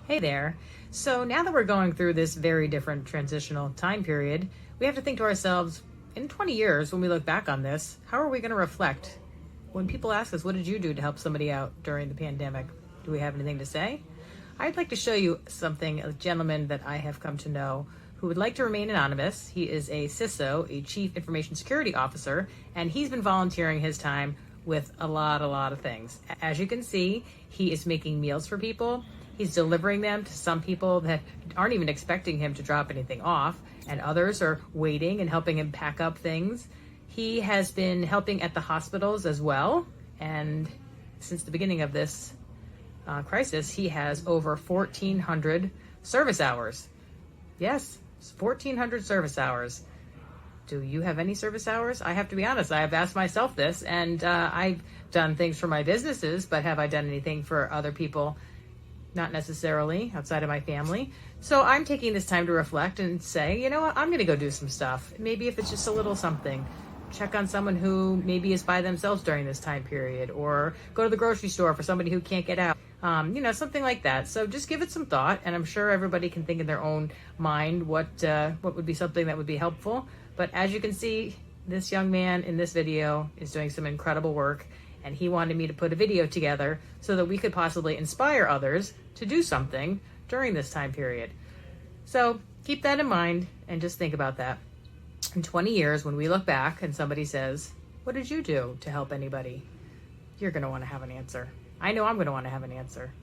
Hey there. So now that we're going through this very different transitional time period, we have to think to ourselves, in 20 years, when we look back on this, how are we going to reflect? When people ask us, what did you do to help somebody out during the pandemic? Do we have anything to say? I'd like to show you something, a gentleman that I have come to know who would like to remain anonymous. He is a CISO, a Chief Information Security Officer, and he's been volunteering his time with a lot of things. As you can see, he is making meals for people. He's delivering them to some people that aren't even expecting him to drop anything off, and others are waiting and helping him pack up things. He has been helping at the hospitals as well, and since the beginning of this crisis, he has over 1,400 service hours. Yes, 1,400 service hours. Do you have any service hours? I have to be honest, I have asked myself this, and I've done things for my businesses, but have I done anything for other people? Not necessarily, outside of my family. So I'm taking this time to reflect and say, you know what, I'm going to go do some stuff. Maybe if it's just a little something. Check on someone who maybe is by themselves during this time period, or go to the grocery store for somebody who can't get out. Something like that. So just give it some thought, and I'm sure everybody can think in their own mind what would be something that would be helpful. But as you can see, this young man in this video is doing some incredible work, and he wanted me to put a video together so that we could possibly inspire others to do something during this time period. So keep that in mind and just think about that. In 20 years, when we look back and somebody says, what did you do to help anybody? You're going to want to have an answer. I know I'm going to want to have an answer.